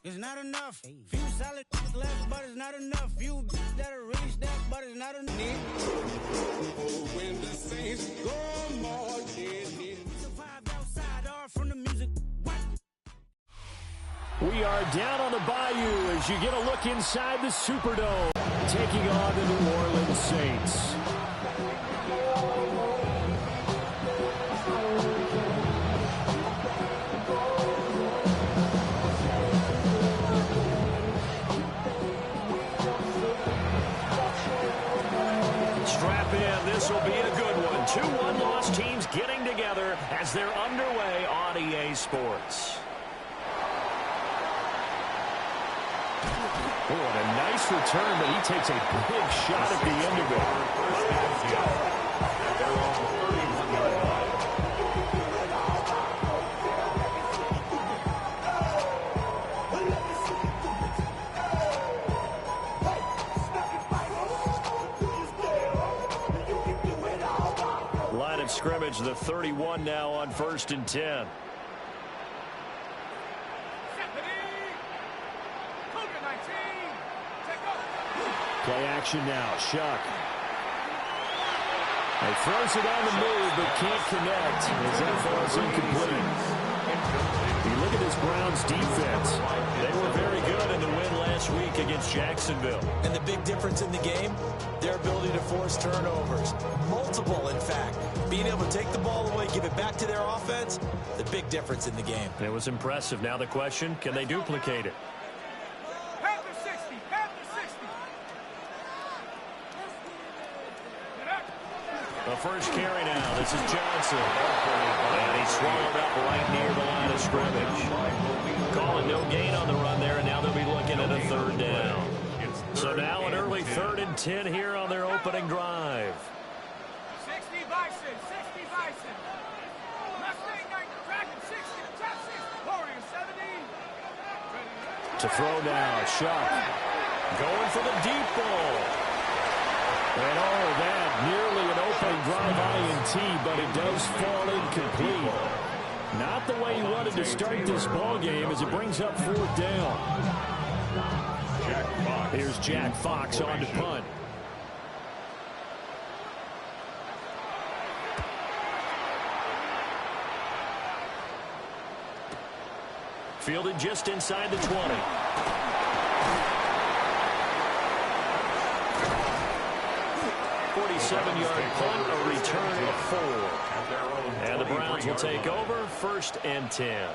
It's not enough. Few solid left, but it's not enough. Few that'll really step, but it's not enough. When the Saints go marching, survived outside or from the music. What? We are down on the Bayou as you get a look inside the Superdome, taking on the New Orleans Saints. Strap in, this will be a good one. 2 one-loss teams getting together as they're underway on EA Sports. Oh, and a nice return, but he takes a big shot at the end of it. Line of scrimmage, the 31 now on 1st and 10. Play action now. Shuck. He throws it on the move, but can't connect as that falls incomplete. You look at this Browns defense. They were very good in the win last week against Jacksonville. And the big difference in the game, their ability to force turnovers. Multiple, in fact. Being able to take the ball away, give it back to their offense, the big difference in the game. It was impressive. Now the question, can they duplicate it? The first carry now. This is Johnson. And he swallowed up right near the line of scrimmage. Calling no gain on the run there, and now they'll be looking at a 3rd down. So now an early 3rd and 10 here on their opening drive. 60 Bison, 60 Bison. Mustang 9, Dragon 60, top 6, Warrior 70. To throw now, Shuck. Going for the deep ball. And all that, nearly an opening drive INT, but it does fall incomplete. Not the way he wanted to start this ball game as it brings up 4th down. Here's Jack Fox on to punt. Fielded just inside the 20. 47-yard punt, a return of 4. And the Browns will take over 1st and 10.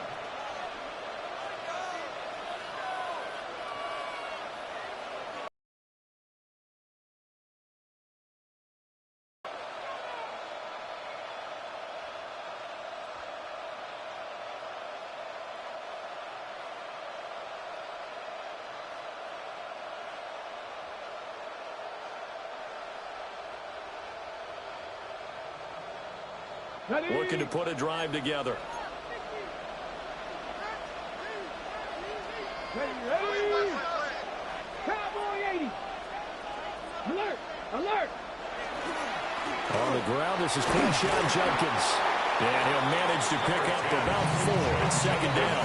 Looking to put a drive together. Ready. Cowboy 80. Alert, alert. On the ground, this is Quinshon Judkins. And he'll manage to pick up about 4 at 2nd down.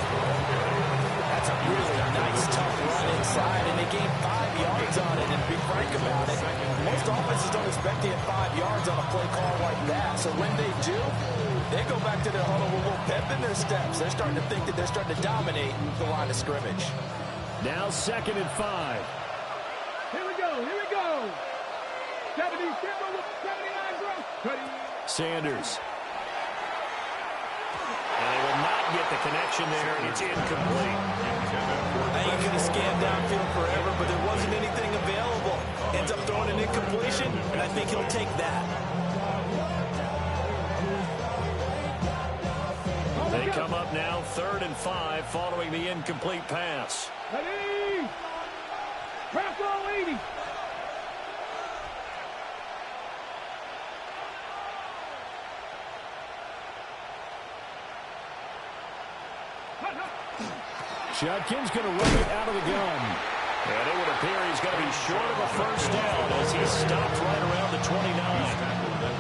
That's a really nice, tough run inside, and they gained 5 yards on it. And to be frank about it, most offenses don't expect to get 5 yards on a play call like that. So when they do, they go back to their huddle with a little pep in their steps. They're starting to think that they're starting to dominate the line of scrimmage. Now 2nd and 5. Here we go, here we go. 70, 79 growth. Sanders. And they will not get the connection there. It's incomplete. I think he could have scanned downfield forever, but there wasn't anything available. Ends up throwing an incompletion, and I think he'll take that. They come up now 3rd and 5 following the incomplete pass. Ready. Crack roll 80. Judkins going to run it out of the gun. And it would appear he's going to be short of a 1st down as he stopped right around the 29.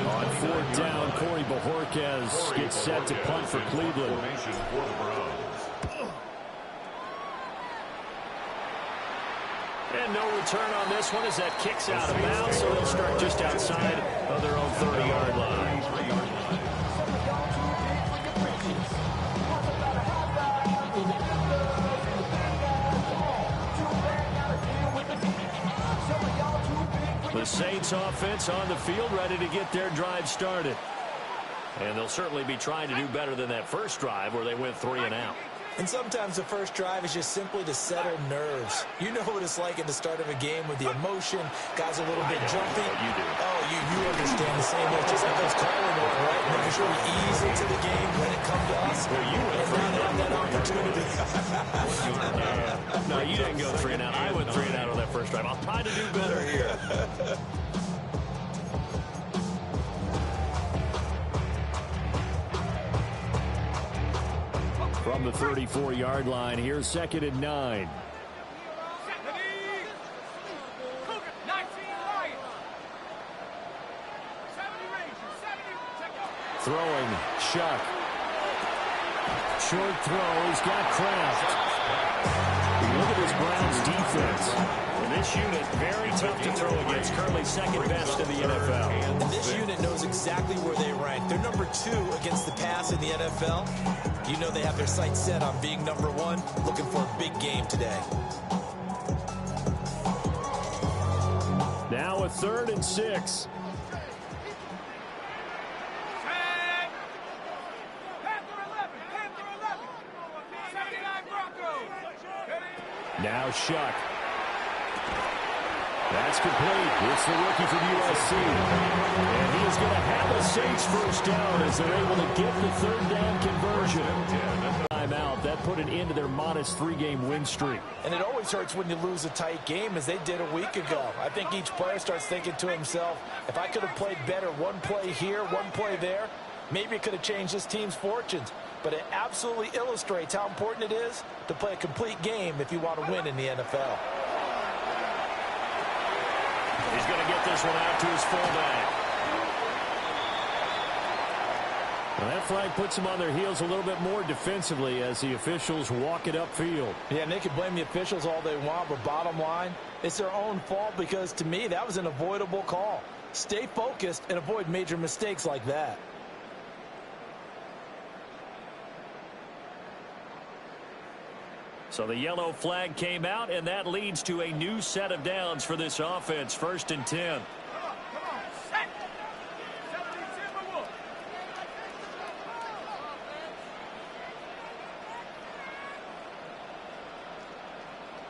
On 4th down, Corey Bojorquez gets set to punt for Cleveland. And no return on this one as that kicks out of bounds, so they'll start just outside of their own 30-yard line. The Saints offense on the field, ready to get their drive started. And they'll certainly be trying to do better than that first drive where they went 3 and out. And sometimes the first drive is just simply to settle nerves. You know what it's like at the start of a game with the emotion. Guys are a little bit jumpy. You do. Oh, you understand the same way. Just like those calling one, right? Making sure we ease into the game, let it come to us. Well, you went and not have that opportunity. No, you didn't go 3 and out. I went 3 and out on that first drive. I'll try to do better here. From the 34-yard line, here's 2nd and 9. Throwing, Shuck. Short throw, he's got Kraft. Look at this Browns defense. And this unit, very tough to throw against, currently second best in the NFL. And this unit knows exactly where they rank. They're number 2 against the pass in the NFL. You know they have their sights set on being number 1, looking for a big game today. Now a 3rd and 6. Now Shuck. That's complete. It's the rookie from USC. And he is going to have a Saints first down as they're able to get the 3rd down conversion. Timeout. That put an end to their modest 3-game win streak. And it always hurts when you lose a tight game, as they did a week ago. I think each player starts thinking to himself, if I could have played better one play here, one play there, maybe it could have changed this team's fortunes. But it absolutely illustrates how important it is to play a complete game if you want to win in the NFL. He's going to get this one out to his fullback. Well, that flag puts them on their heels a little bit more defensively as the officials walk it upfield. Yeah, and they can blame the officials all they want, but bottom line, it's their own fault because, to me, that was an avoidable call. Stay focused and avoid major mistakes like that. So the yellow flag came out, and that leads to a new set of downs for this offense. 1st and 10. Come on, set. 70 Timberwolves.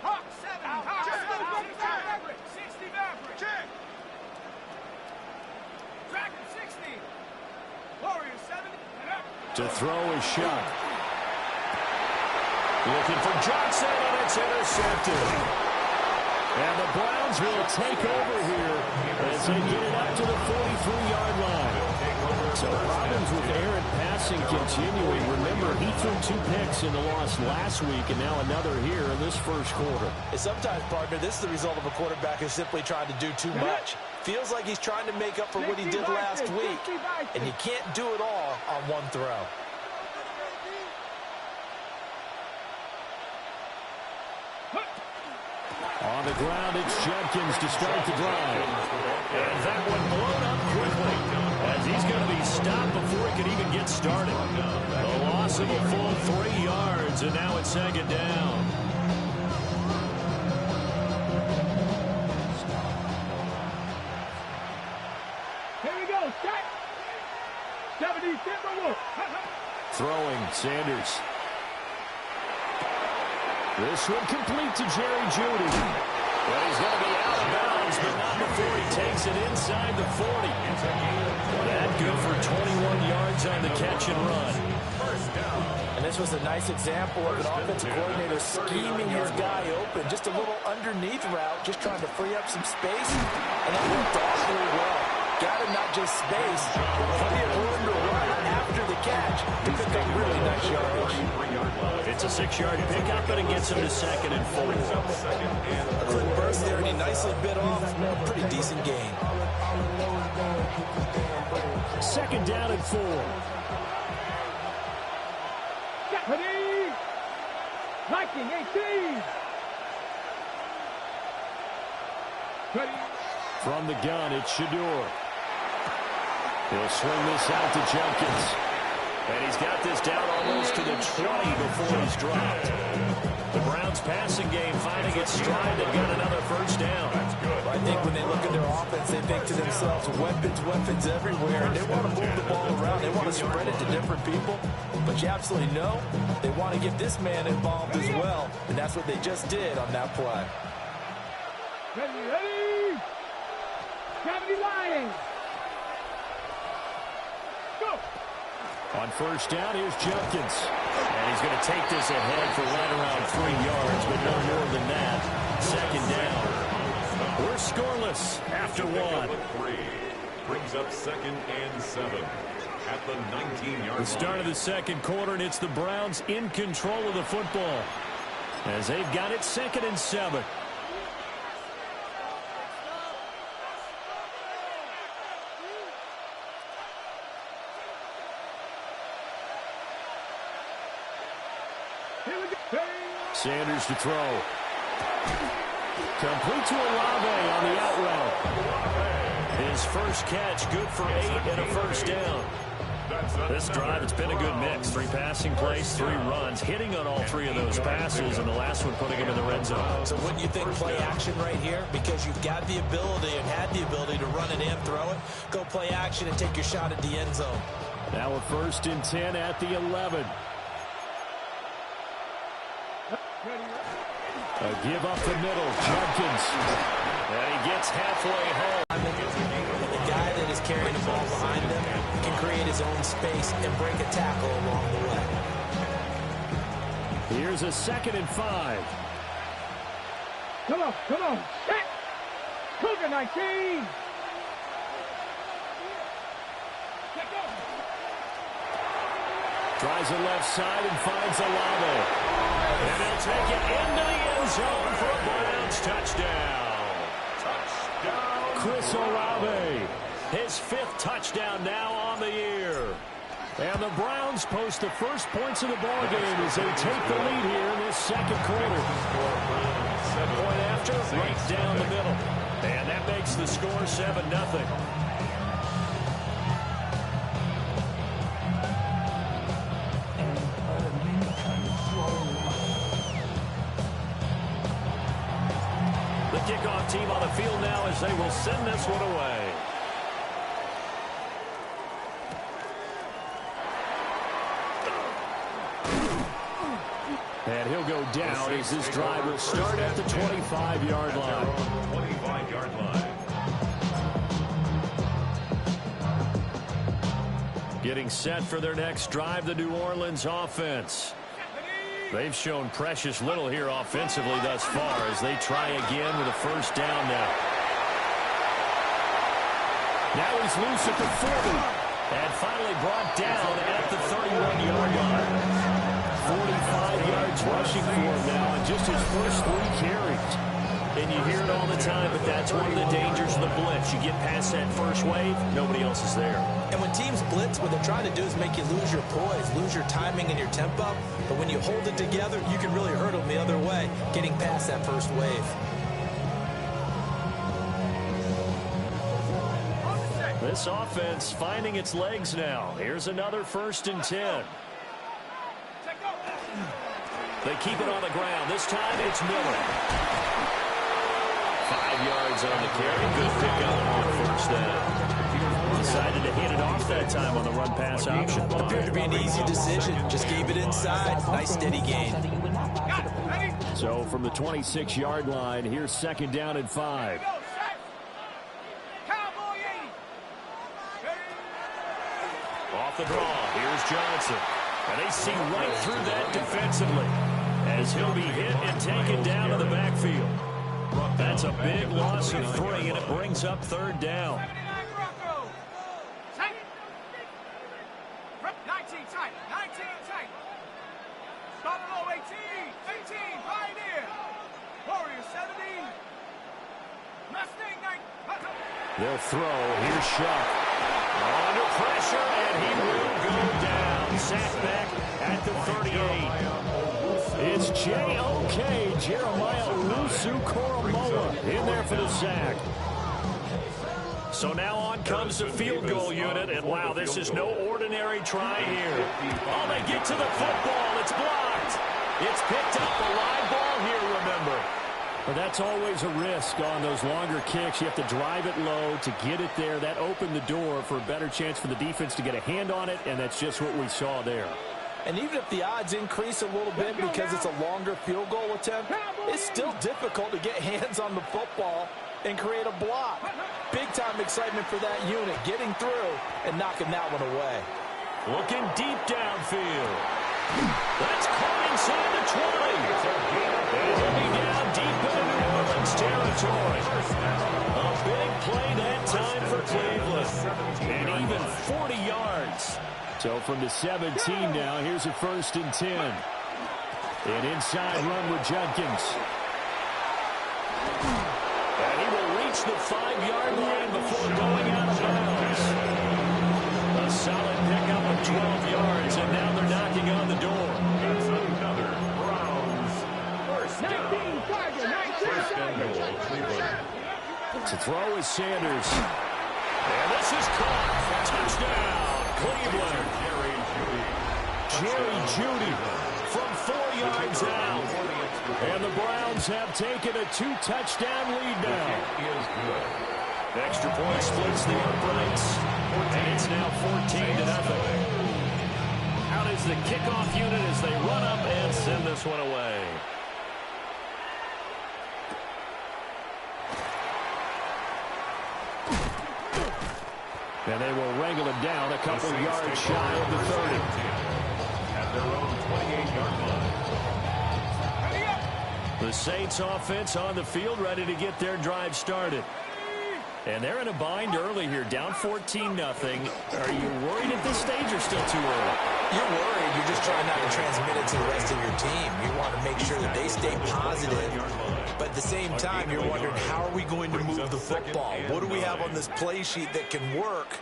Hawk 7. Hawk 7. 60 Maverick. Check. Dragon 60. Warriors 7. And up. To throw is Shuck. Looking for Johnson, and it's intercepted. And the Browns will take over here as they get it up to the 43-yard line. So problems with errant passing continuing. Remember, he threw 2 picks in the loss last week, and now another here in this first quarter. And sometimes, partner, this is the result of a quarterback who's simply trying to do too much. Feels like he's trying to make up for what he did last week, and you can't do it all on one throw. On the ground, it's Judkins to start the drive. And that one blown up quickly as he's going to be stopped before he can even get started. A loss of a full 3 yards, and now it's 2nd down. Here we go, set. 70 Timberwolves. Throwing, Sanders. This one complete to Jerry Jeudy. Well, he's going to be out of bounds, but not before he takes it inside the 40. That good for 21 yards on the catch and run. And this was a nice example of an offensive coordinator scheming his guy open. Just a little underneath route, just trying to free up some space. And it worked awfully well. Got him not just space, but plenty of room to run after the catch to pick up really nice yardage. It's a 6-yard pickup, and it gets him to 2nd and 4. A quick burst there, and he nicely bit off. A pretty decent gain. 2nd down and 4. Deputy! Viking 18! From the gun, it's Shedeur. He'll swing this out to Jenkins. And he's got this down almost to the 20 before he's dropped. The Browns passing game finding its stride. They've got another first down. I think when they look at their offense, they think to themselves, weapons everywhere. And they want to move the ball around. They want to spread it to different people. But you absolutely know they want to get this man involved as well. And that's what they just did on that play. Ready? Gravity line. Go. On first down, here's Jenkins. And he's going to take this ahead for right around 3 yards, but no more than that. Second down. We're scoreless after one. Brings up 2nd and 7 at the 19-yard line. The start of the second quarter, and it's the Browns in control of the football as they've got it 2nd and 7. Sanders to throw. Complete to Olave on the out route. His first catch, good for 8 and a first down. This drive, it's been a good mix. 3 passing plays, 3 runs, hitting on all 3 of those passes, and the last one putting him in the red zone. So wouldn't you think play action right here? Because you've got the ability and had the ability to run it and throw it. Go play action and take your shot at the end zone. Now a 1st and 10 at the 11. A give up the middle, Jenkins. And he gets halfway home. The guy that is carrying the ball behind them can create his own space and break a tackle along the way. Here's a 2nd and 5. Come on. Set. Cougar 19. Let go. Tries the left side and finds Olave. And they'll take it into the end zone for a Browns touchdown. Chris Olave, his 5th touchdown now on the year. And the Browns post the first points of the ballgame as they take the lead here in this second quarter. Point after, right down the middle. And that makes the score 7-0. Kickoff team on the field now as they will send this one away. And he'll go down as this drive will start at the 25-yard line. 25-yard line. Getting set for their next drive, the New Orleans offense. They've shown precious little here offensively thus far as they try again with a first down now. Now he's loose at the 40 and finally brought down at the 31-yard line. 45 yards rushing for him now in just his first 3 carries. And you hear it all the time, but that's one of the dangers of the blitz. You get past that first wave, nobody else is there. And when teams blitz, what they're trying to do is make you lose your poise, lose your timing and your tempo. But when you hold it together, you can really hurt them the other way, getting past that first wave. This offense finding its legs now. Here's another 1st and 10. They keep it on the ground. This time it's Miller. 5 yards on the carry. Good pickup on first down. Decided to hit it off that time on the run-pass option. Appeared to be an easy decision. Just gave it inside. Nice steady gain. So from the 26-yard line, here's 2nd down and 5. Off the draw, here's Johnson. And they see right through that defensively as he'll be hit and taken down to the backfield. That's a big loss of 3, and it brings up 3rd down. 19 tight. Start low, 18, Pioneer. Warrior 70. Mustang 9. They'll throw. Here's Shuck. Under pressure, and he will go down. Sacked back at the 38. It's J.O.K. Jeremiah Owusu-Koramoah in there for the sack. So now on comes the field goal unit, and wow, this is no ordinary try here. Oh, they get to the football. It's blocked. It's picked up, a live ball here, remember. Well, that's always a risk on those longer kicks. You have to drive it low to get it there. That opened the door for a better chance for the defense to get a hand on it, and that's just what we saw there. And even if the odds increase a little bit because it's a longer field goal attempt, it's still difficult to get hands on the football and create a block. Big-time excitement for that unit, getting through and knocking that one away. Looking deep downfield. That's caught inside the 20. And he'll be down deep into New Orleans territory. A big play that time for Cleveland. And even 40 yards. So from the 17 now, here's a 1st and 10. An inside run with Judkins. And he will reach the 5-yard line before going out of bounds. A solid pickup of 12 yards, and now they're knocking on the door. That's another Browns first down. 19 Tiger, 19 First and Tiger. goal, Cleveland. To throw is Sanders. And this is caught. Touchdown, Cleveland. Jerry Jeudy from 4 yards out. And the Browns have taken a 2-touchdown lead now. Extra point splits the uprights. And it's now 14-0. Out is the kickoff unit as they run up and send this one away. And they will wrangle him down a couple yards shy of the 30. At their own 28-yard line. The Saints offense on the field, ready to get their drive started. And they're in a bind early here, down 14-0. Are you worried at this stage or still too early? You're worried. You're just trying not to transmit it to the rest of your team. You want to make sure that they stay positive. But at the same time, you're wondering, how are we going to move the football? What do we have on this play sheet that can work?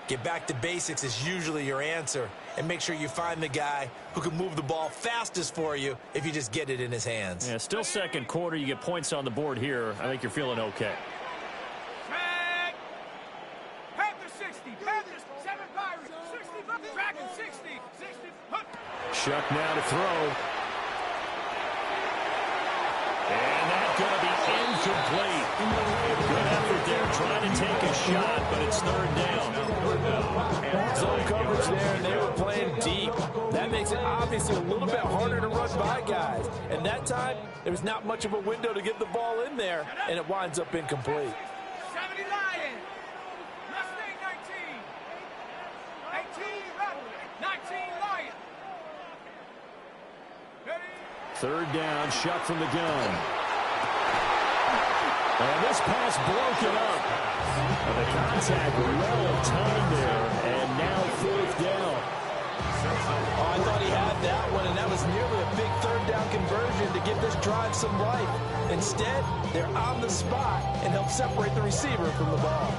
Get back to basics is usually your answer. And make sure you find the guy who can move the ball fastest for you if you just get it in his hands. Yeah, still second quarter. You get points on the board here. I think you're feeling okay. Track. Panthers 60. Panthers 7 Pirates. 60. Dragon 60. 60. Shuck now to throw. And that's going to be incomplete. Good effort there trying to take a shot, but it's 3rd down. Zone coverage there, and they were playing deep. That makes it obviously a little bit harder to run by guys. And that time, there was not much of a window to get the ball in there, and it winds up incomplete. 70 Lion. Mustang 19. 18 Rebel. 19 Lion. Ready? 3rd down, Shuck from the gun. And this pass broken up. And the contact well timed there, and now 4th down. Oh, I thought he had that one, and that was nearly a big 3rd down conversion to give this drive some life. Instead, they're on the spot and help separate the receiver from the ball.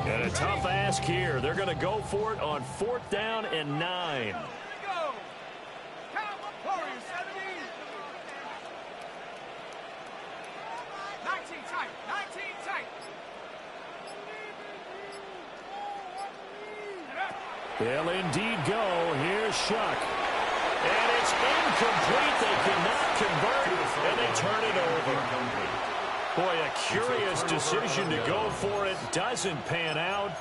And a tough ask here. They're going to go for it on 4th down and 9. Go. Cowboy Warriors 70. 19 tight. 19 tight. They'll indeed go. Here's Shuck. And it's incomplete. They cannot convert, and they turn it over. Boy, a curious decision to go for it. Doesn't pan out.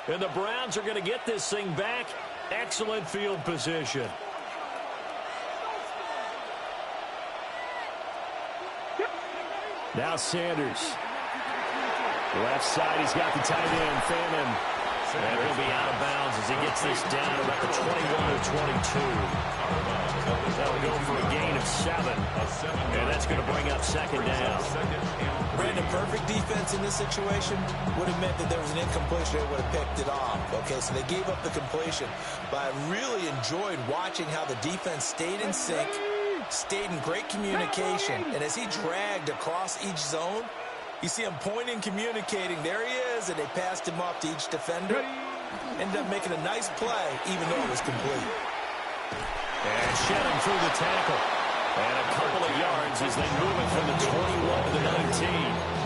And the Browns are going to get this thing back. Excellent field position. Now Sanders. Left side, he's got the tight end, Fannin. And he'll be out of bounds as he gets this down about the 21 or 22. That'll go for a gain of 7. And that's going to bring up 2nd down. Brandon, perfect defense in this situation would have meant that there was an incompletion. They would have picked it off. Okay, so they gave up the completion. But I really enjoyed watching how the defense stayed in sync, stayed in great communication. And as he dragged across each zone, You see him pointing, communicating. There he is, and they passed him off to each defender. Ended up making a nice play, even though it was complete. And Shannon through the tackle. And a couple of yards as they move it from the 21 to the 19.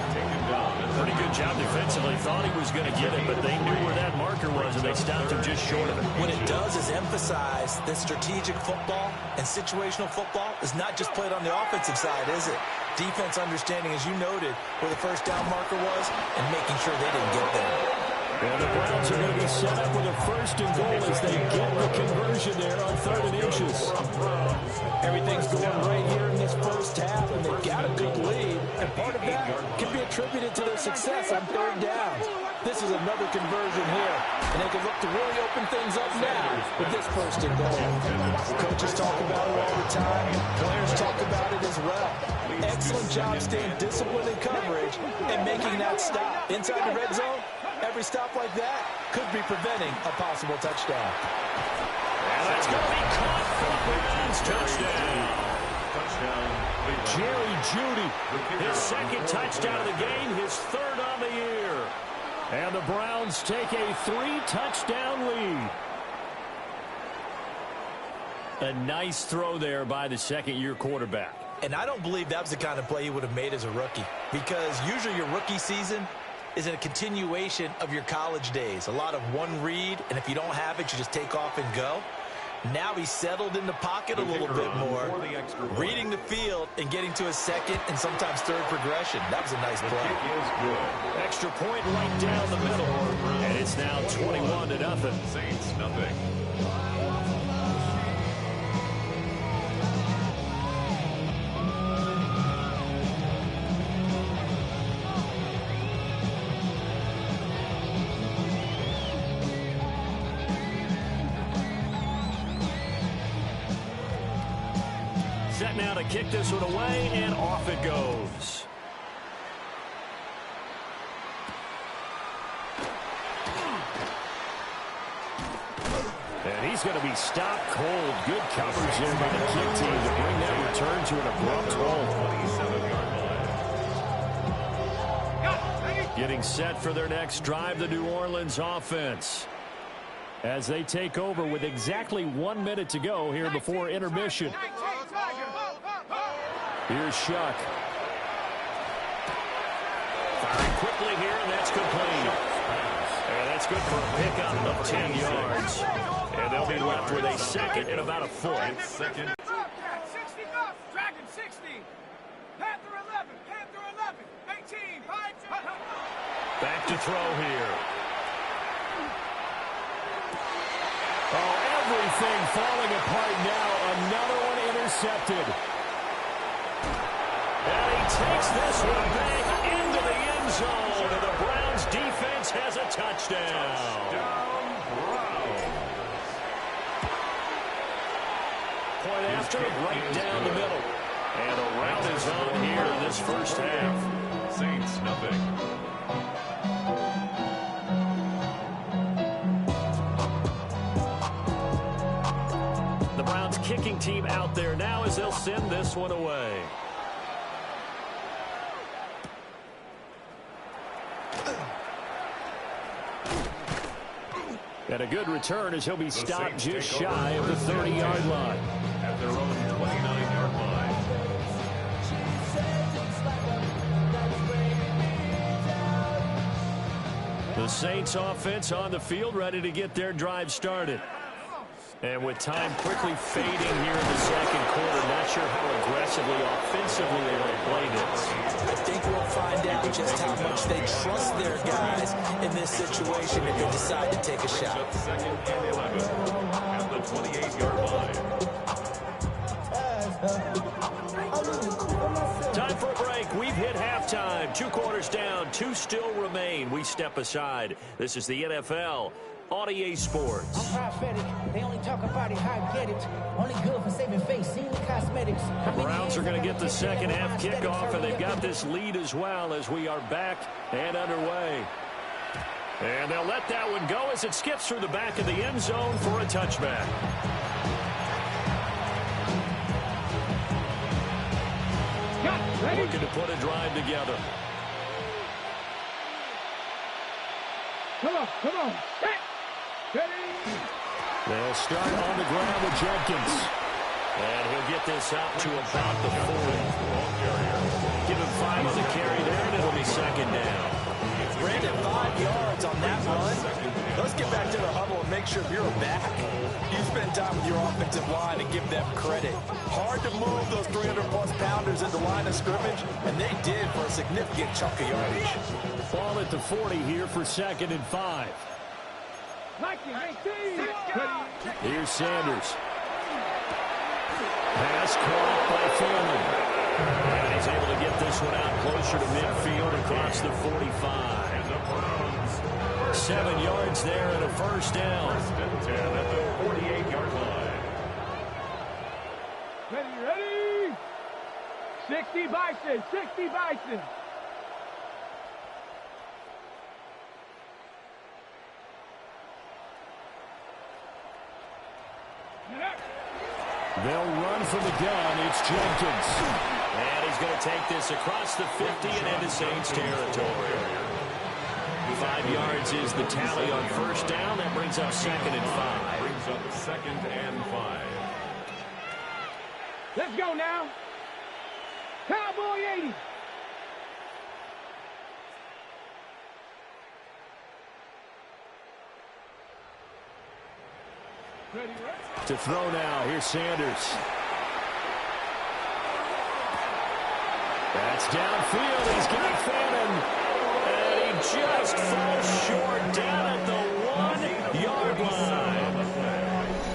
Pretty good job defensively. Thought he was going to get it, but they knew where that marker was, and they stopped him just short of it. What it does is emphasize that strategic football and situational football is not just played on the offensive side, is it? Defense understanding, as you noted, where the first down marker was and making sure they didn't get there. And the Browns are going to be set up with a first and goal as they get the conversion there on 3rd and inches. Everything's going right here in this first half, and they've got a good lead. And part of that can be attributed to their success on 3rd down. This is another conversion here, and they can look to really open things up now with this first and goal. Coaches talk about it all the time. Players talk about it as well. Excellent job staying disciplined in coverage and making that stop. Inside the red zone, every stop like that could be preventing a possible touchdown. And that's going to be caught for the Browns. Touchdown. Jerry Jeudy, his second touchdown of the game, his 3rd on the year. And the Browns take a 3-touchdown lead. A nice throw there by the second-year quarterback. And I don't believe that was the kind of play he would have made as a rookie, because usually your rookie season is a continuation of your college days. A lot of one read, and if you don't have it, you just take off and go. Now he's settled in the pocket a little bit more, reading the field and getting to his second and sometimes third progression. That was a nice play. Extra point right down the middle, and it's now 21-0. Saints nothing. Set now to kick this one away, and off it goes. And he's going to be stopped cold. Good coverage there by the kick team to bring that return to an abrupt halt. Getting set for their next drive, the New Orleans offense, as they take over with exactly 1 minute to go here before intermission. Here's Shuck. Firing quickly here, and that's complete. And that's good for a pickup of 10 yards. And they'll be left with a second and about a foot. Second. Bobcat, 60 up. Dragon, 60. Panther, 11. Panther, 11. 18. 5. Back to throw here. Oh, everything falling apart now. Another one intercepted. And he takes this one back into the end zone. And the Browns defense has a touchdown. Point after, right down the middle. And a rout is on here in this first half. Saints nothing. The Browns kicking team out there now as they'll send this one away. And a good return as he'll be stopped just shy of the 30-yard line. At their own 29-yard line. The Saints offense on the field, ready to get their drive started. And with time quickly fading here in the second quarter, not sure how aggressively, offensively they want to play this. I think we'll find out just how much they trust their guys in this situation if they decide to take a shot. Second and 11 at the 28-yard line. Time for a break. We've hit halftime. 2 quarters down. 2 still remain. We step aside. This is the NFL on EA Sports. I'm prophetic. They only talk about it, how I get it. Only good for saving face, seeing cosmetics. The Browns are going to get the second half kickoff, and they've got this lead as well as we are back and underway. And they'll let that one go as it skips through the back of the end zone for a touchback. Looking to put a drive together. Come on. Set. Ready. They'll start on the ground with Jenkins. And he'll get this out to about the 40. Give him 5 on the carry there, and it'll be second down. Brandon, 5 yards on that run. Let's get back to the huddle and make sure you're back. You spend time with your offensive line and give them credit. Hard to move those 300-plus pounders at the line of scrimmage, and they did for a significant chunk of yardage. Ball at the 40 here for 2nd and 5. Here's Sanders. Pass caught by Foreman. And he's able to get this one out closer to midfield across the 45. 7 yards there and a first down. 10 at the 48-yard line. Ready. 60 Bison. They'll run from the gun. It's Jenkins. And he's going to take this across the 50 and into Saints territory. 5 yards is the tally on first down. That brings up 2nd and 5. Brings up 2nd and 5. Let's go now. Cowboy 80. Ready. To throw now. Here's Sanders. That's downfield. He's got Fannin. And he just falls short down at the 1-yard line.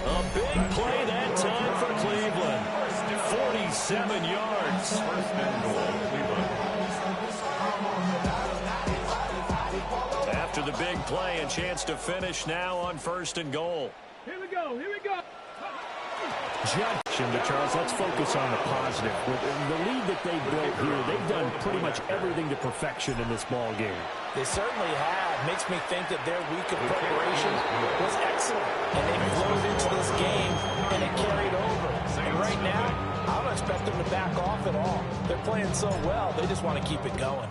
A big play that time for Cleveland. 47 yards. First and goal, Cleveland. After the big play, a chance to finish now on 1st and goal. Here we go. But Charles, let's focus on the positive. With the lead that they built here, they've done pretty much everything to perfection in this ball game. They certainly have. Makes me think that their week of preparation was excellent. And they flowed into this game, and it carried over. And right now, I don't expect them to back off at all. They're playing so well, they just want to keep it going.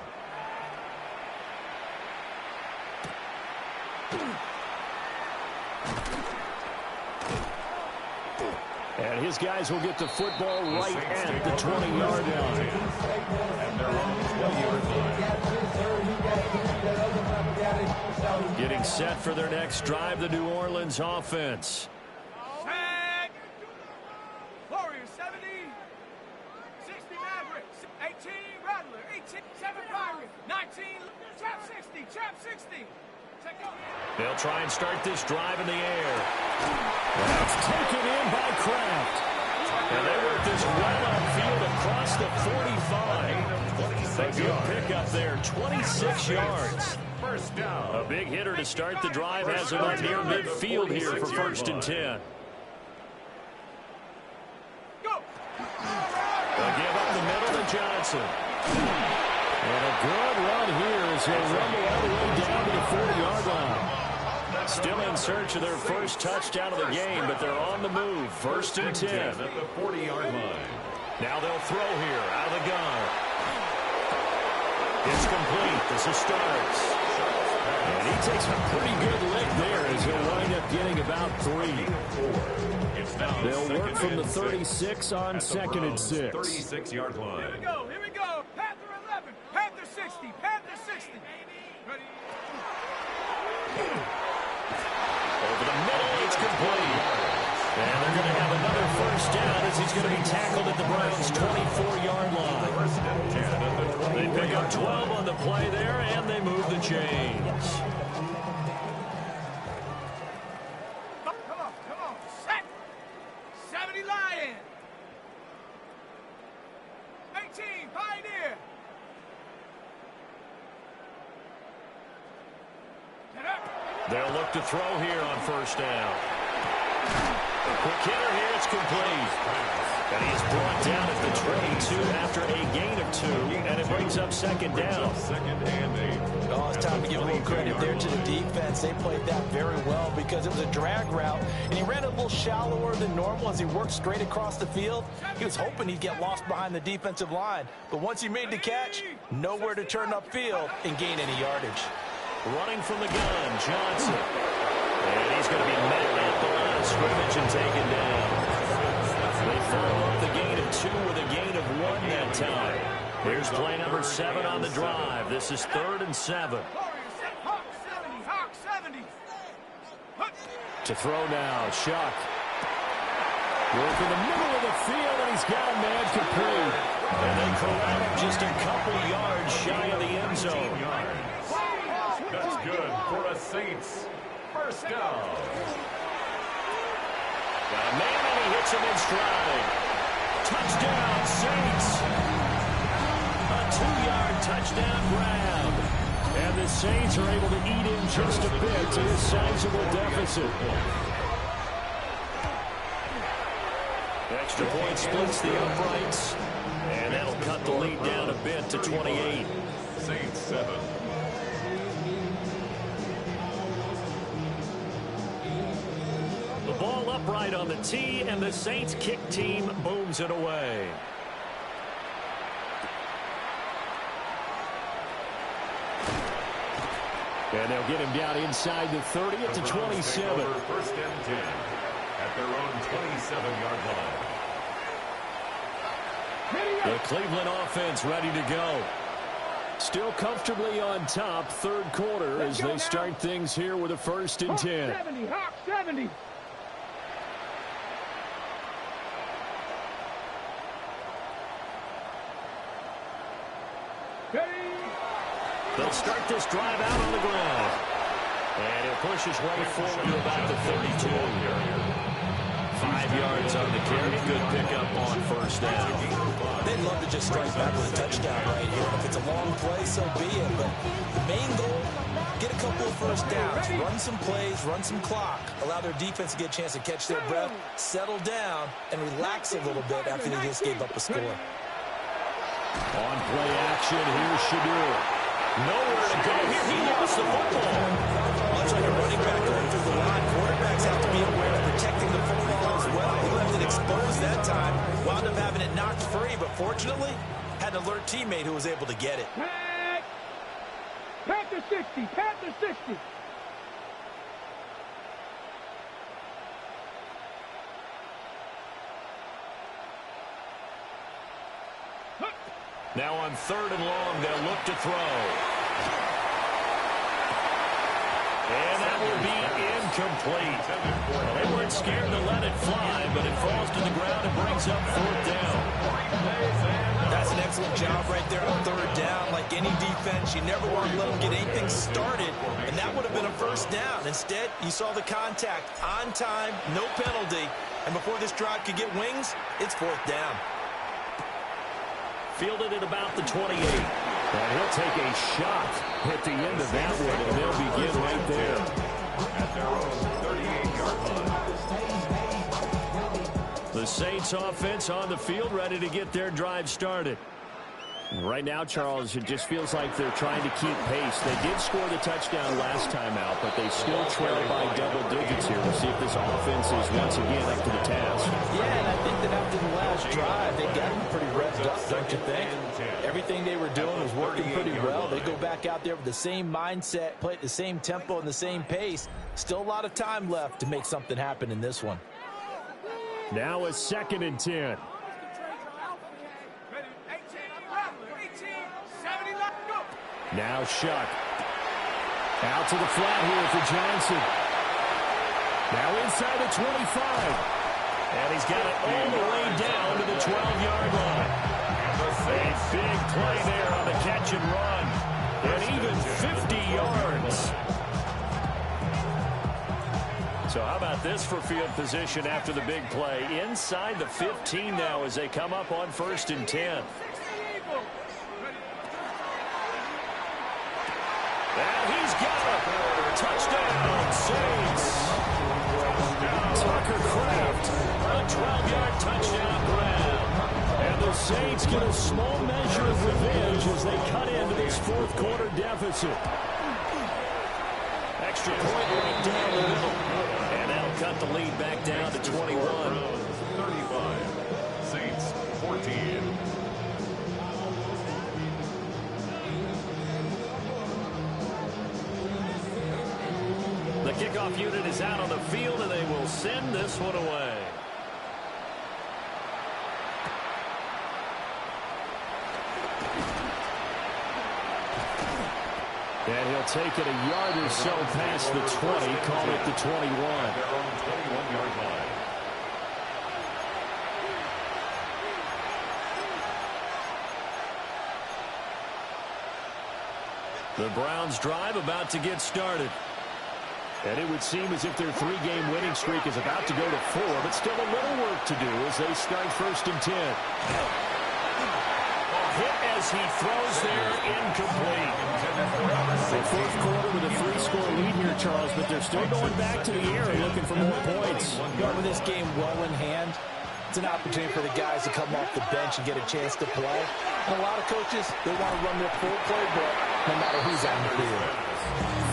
And his guys will get the football right at the 20-yard line. And they're on the 20-yard line. Getting set for their next drive, the New Orleans offense. Set. Warriors 70. 60 Mavericks. 18 Rattler. 18 7 Pirates. 19 Trap 60. They'll try and start this drive in the air. That's taken in by Kraft. And they work this well upfield across the 45. A good pickup there, 26 yards. First down. A big hitter to start the drive has him up near midfield here for 1st and 10. Go. They'll give up the middle to Johnson. And a good run here as he'll rumble all the way down to the 40-yard line. Still in search of their first touchdown of the game, but they're on the move. 1st and 10. At the 40-yard line. Now they'll throw here out of the gun. It's complete. This is Starks. And he takes a pretty good lick there as he'll wind up getting about 3. They'll work from the 36 on 2nd and 6. 36-yard line. Here we go. Panther 11. Panther 60. Panther 60. Ready. Over the middle, it's complete. And they're going to have another first down as he's going to be tackled at the Browns' 24-yard line. They pick up 12 on the play there, and they move the chains. Come on. Set. 70 Lion. 18 Pioneer. They'll look to throw here on first down. Quick hitter here, it's complete. And he's brought down at the 22 after a gain of 2, and it brings up 2nd down. 2nd and 8. Oh, it's time to give a little credit there to the defense. They played that very well because it was a drag route, and he ran a little shallower than normal as he worked straight across the field. He was hoping he'd get lost behind the defensive line, but once he made the catch, nowhere to turn upfield and gain any yardage. Running from the gun, Johnson. And he's going to be met at the line of scrimmage and taken down. They follow up the gain of 2 with a gain of 1 that time. Here's play number 7 on the drive. This is 3rd and 7. To throw now, Shuck. Work in the middle of the field, and he's got a man complete. And they corral him just a couple yards shy of the end zone. That's good for a Saints first down. Got a man, and he hits him in stride. Touchdown, Saints. A 2-yard touchdown grab. And the Saints are able to eat in just a bit to a sizable deficit. Extra point splits the uprights. And that'll cut the lead down a bit to 28. Saints 7. The ball upright on the tee, and the Saints kick team booms it away. And they'll get him down inside the 30 at the 27. First and 10 at their own 27-yard line. The Cleveland offense ready to go. Still comfortably on top, 3rd quarter as they start things here with a 1st and 10. 70, Hawk 70. They'll start this drive out on the ground. And he'll push his way forward to about the 32. 5 yards on the carry. Good pickup on 1st down. They'd love to just strike back with a touchdown right here. If it's a long play, so be it. But the main goal, get a couple of 1st downs. Run some plays, run some clock. Allow their defense to get a chance to catch their breath, settle down, and relax a little bit after they just gave up a score. On play action, here's Shadur. Nowhere to go here. He lost the football. Much like a running back going through the line, quarterbacks have to be aware of protecting the football as well. He left it exposed that time. Wound up having it knocked free, but fortunately, had an alert teammate who was able to get it. Panther 60, Panther 60. Now on 3rd and long, they'll look to throw. And that will be incomplete. Well, they weren't scared to let it fly, but it falls to the ground and brings up 4th down. That's an excellent job right there on 3rd down. Like any defense, you never want to let them get anything started, and that would have been a 1st down. Instead, you saw the contact on time, no penalty, and before this drive could get wings, it's 4th down. Fielded at about the 28. And he'll take a shot at the end of that one, and they'll begin right there. At their own 38-yard line. The Saints offense on the field, ready to get their drive started. Right now, Charles, it just feels like they're trying to keep pace. They did score the touchdown last time out, but they still trail by double digits here. We'll see if this offense is once again up to the task. Yeah, and I think that after the last drive, they got them pretty revved up, don't you think? Everything they were doing was working pretty well. They go back out there with the same mindset, play at the same tempo and the same pace. Still a lot of time left to make something happen in this one. Now a 2nd and 10. Now Shuck. Out to the flat here for Johnson. Now inside the 25. And he's got it all the way down to the 12-yard line. A big play there on the catch and run. And even 50 yards. So how about this for field position after the big play? Inside the 15 now as they come up on 1st and 10. And he's got it. Touchdown, Saints. Tucker Kraft, a 12-yard touchdown grab. And the Saints get a small measure of revenge as they cut into this 4th quarter deficit. Extra point right down the middle. And that'll cut the lead back down to 21. 35. Saints 14. kickoff unit is out on the field, and they will send this one away. And he'll take it a yard or so past the 20, call it the 21. They're on the 21-yard line. The Browns' drive about to get started. And it would seem as if their three-game winning streak is about to go to 4, but still a little work to do as they start 1st and 10. Hit as he throws there, incomplete. The fourth quarter with a 3-score lead here, Charles, but they're still going back to the air and looking for more points. Going with this game well in hand, it's an opportunity for the guys to come off the bench and get a chance to play. And a lot of coaches, they want to run their full playbook no matter who's on the field.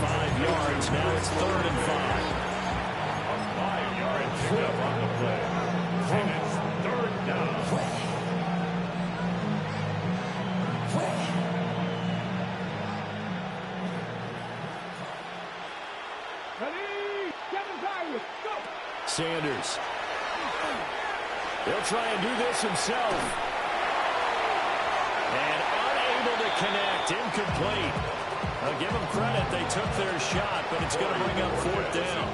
5 yards, now it's 3rd and 5. A 5-yard pickup on the play. And it's 3rd down. Sanders. He'll try and do this himself. And unable to connect. Incomplete. I'll give them credit. They took their shot, but it's going to bring up 4th down.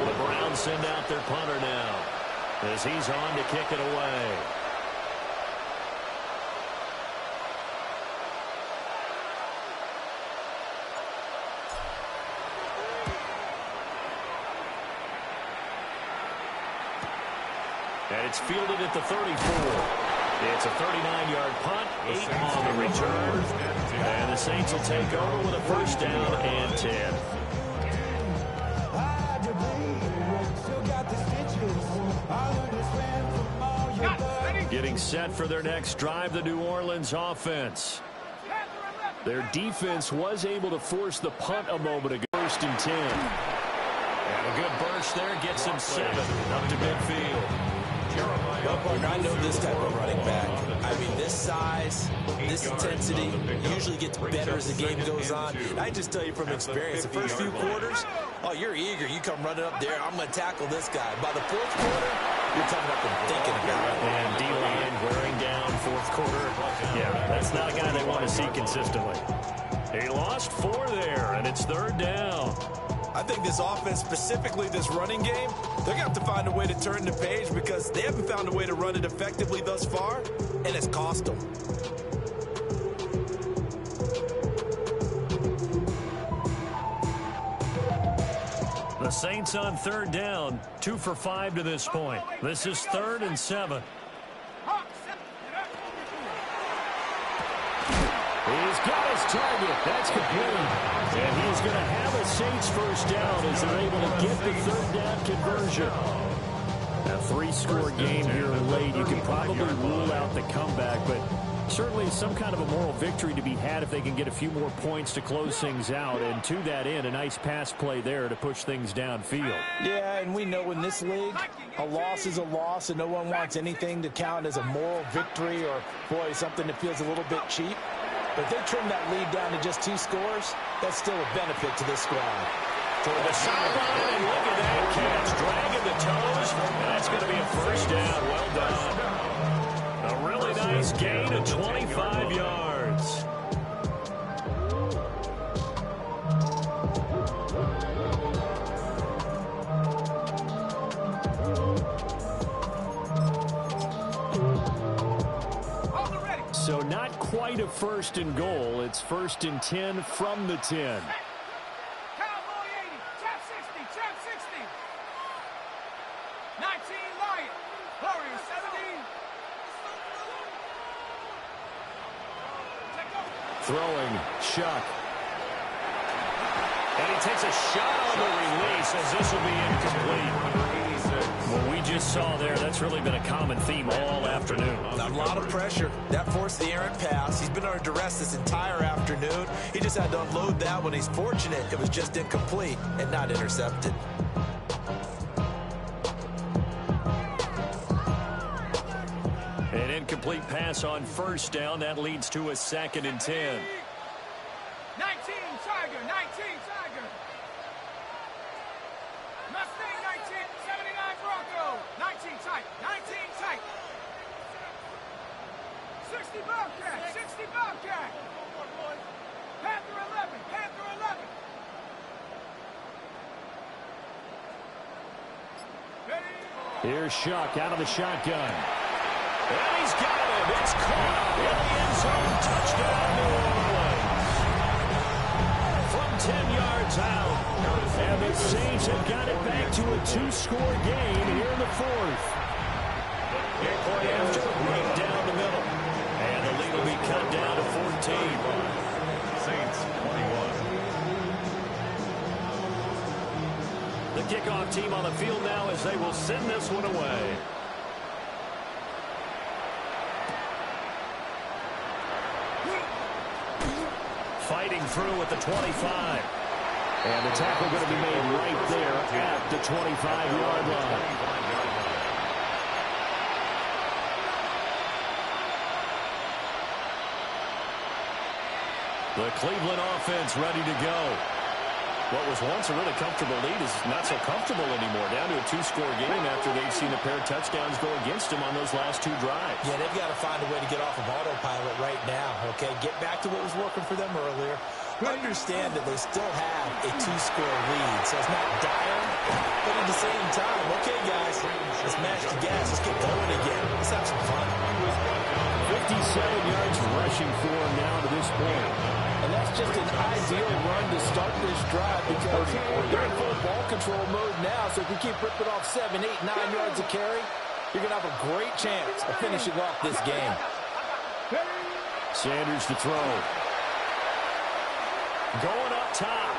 The Browns send out their punter now as he's on to kick it away. And it's fielded at the 34. It's a 39-yard punt, 8 on the return. And the Saints will take over with a 1st down and 10. Getting set for their next drive, the New Orleans offense. Their defense was able to force the punt a moment ago. 1st and 10. And a good burst there gets him 7 up to midfield. Well, partner, I know this type of running back. I mean, this size, this intensity usually gets better as the game goes on. And I just tell you from experience, the first few quarters, oh, you're eager. You come running up there, I'm going to tackle this guy. By the 4th quarter, you're coming up and thinking about it. And D-line wearing down 4th quarter. Yeah, that's not a guy they want to see consistently. He lost 4 there, and it's 3rd down. I think this offense, specifically this running game, they're going to have to find a way to turn the page because they haven't found a way to run it effectively thus far, and it's cost them. The Saints on 3rd down, 2 for 5 to this point. This is 3rd and 7. He's got his target. That's complete. And he's going to have a Saints 1st down as they're able to get the 3rd down conversion. A 3-score game here late. You can probably rule out the comeback, but certainly some kind of a moral victory to be had if they can get a few more points to close things out. And to that end, a nice pass play there to push things downfield. Yeah, and we know in this league, a loss is a loss, and no one wants anything to count as a moral victory or, boy, something that feels a little bit cheap. But if they trim that lead down to just 2 scores, that's still a benefit to this squad. Toward the sideline, and look at that catch. Dragging the toes, and that's going to be a 1st down. Well done. A really nice gain of 25 yards. So not quite a 1st and goal. It's 1st and 10 from the 10. Cowboy 80, trap 60, trap 60. 19 Lion, Warriors 17. Throwing, Chuck. And he takes a shot on the release as this will be incomplete. What we just saw there, that's really been a common theme all afternoon. A lot of pressure. That forced the errant pass. He's been under duress this entire afternoon. He just had to unload that one. He's fortunate it was just incomplete and not intercepted. An incomplete pass on 1st down. That leads to a 2nd and 10. 19 Tiger, 19 Tiger. Here's Shuck out of the shotgun. And he's got him. It's caught in the end zone. Touchdown, New Orleans. From 10 yards out. And the Saints have got it back to a 2-score game here in the fourth. After right down the middle. And the lead will be cut down to 14. Saints 21. The kickoff team on the field now as they will send this one away. Fighting through at the 25. And the tackle going to be made right there at the 25-yard line. The Cleveland offense ready to go. What was once a really comfortable lead is not so comfortable anymore. Down to a 2-score game after they've seen a pair of touchdowns go against them on those last 2 drives. Yeah, they've got to find a way to get off of autopilot right now, okay? Get back to what was working for them earlier. Understand that they still have a 2-score lead, so it's not dire, but at the same time, okay, guys, let's match the gas. Let's get going again. Let's have some fun. 57 yards rushing for him now to this point. And that's just an ideal run to start this drive because they're in full ball control mode now. So if you keep ripping off 7, 8, 9 yards of carry, you're going to have a great chance of finishing off this game. Sanders to throw. Going up top.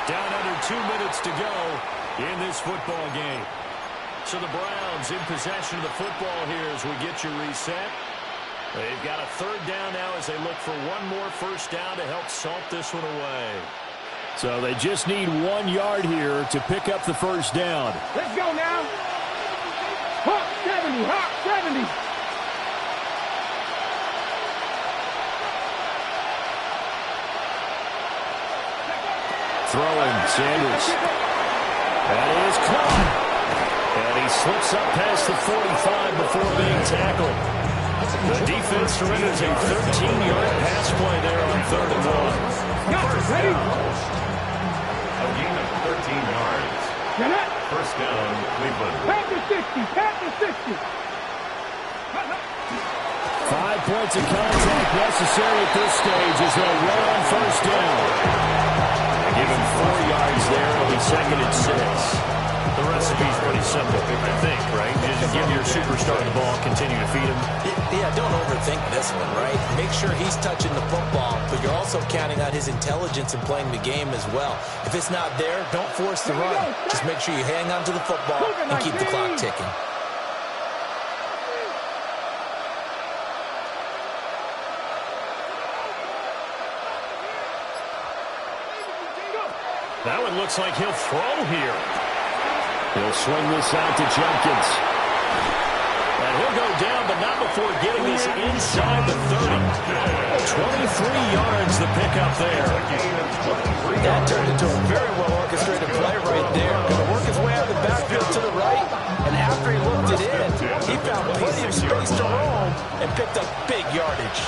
Down under 2 minutes to go in this football game. So the Browns in possession of the football here as we get you reset. They've got a 3rd down now as they look for one more first down to help salt this one away. So they just need 1 yard here to pick up the first down. Let's go now. Hawk 70, Hawk 70. Throwing, Sanders. That is caught. And he slips up past the 45 before being tackled. The defense surrenders a 13-yard pass play there on 3rd and 1. Ready? A gain of 13 yards. First down, Cleveland. Pat the 60, pat the 60. 5 points of contact necessary at this stage as they'll run on first down. They give him 4 yards there. It'll be 2nd and 6. The recipe's pretty simple, I think, right? Just give your superstar the ball, continue to feed him. Yeah, don't overthink this one, right? Make sure he's touching the football, but you're also counting on his intelligence in playing the game as well. If it's not there, don't force the run. Just make sure you hang on to the football and keep the clock ticking. That one looks like he'll throw here. He'll swing this out to Jenkins. And he'll go down, but not before getting this inside the 30. 23 yards the pickup there. That turned into a very well-orchestrated play right there. Going to work his way out of the backfield to the right, and after he looked it in, he found plenty of space to roam and picked up big yardage.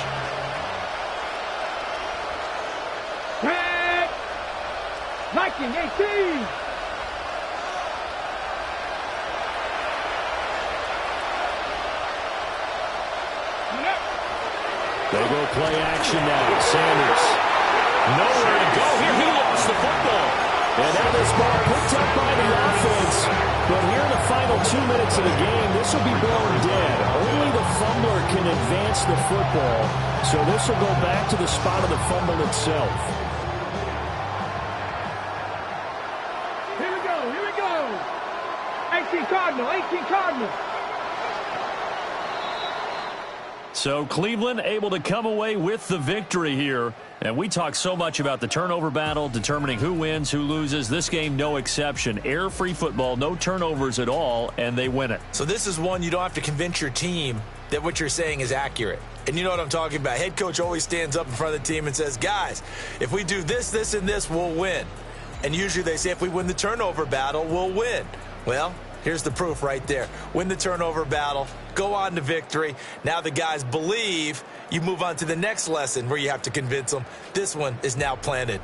Viking 18. They go play action now. Sanders. Nowhere to go here. He lost the football. And now this ball picked up by the offense. But here in the final 2 minutes of the game, this will be blown dead. Only the fumbler can advance the football. So this will go back to the spot of the fumble itself. Here we go, here we go. 18 Cardinal, 18 Cardinal. So Cleveland able to come away with the victory here. And we talk so much about the turnover battle, determining who wins, who loses. This game, no exception. Error-free football, no turnovers at all, and they win it. So this is one you don't have to convince your team that what you're saying is accurate. And you know what I'm talking about. Head coach always stands up in front of the team and says, guys, if we do this, this, and this, we'll win. And usually they say if we win the turnover battle, we'll win. Well, here's the proof right there. Win the turnover battle, go on to victory. Now the guys believe. You move on to the next lesson where you have to convince them. This one is now planted.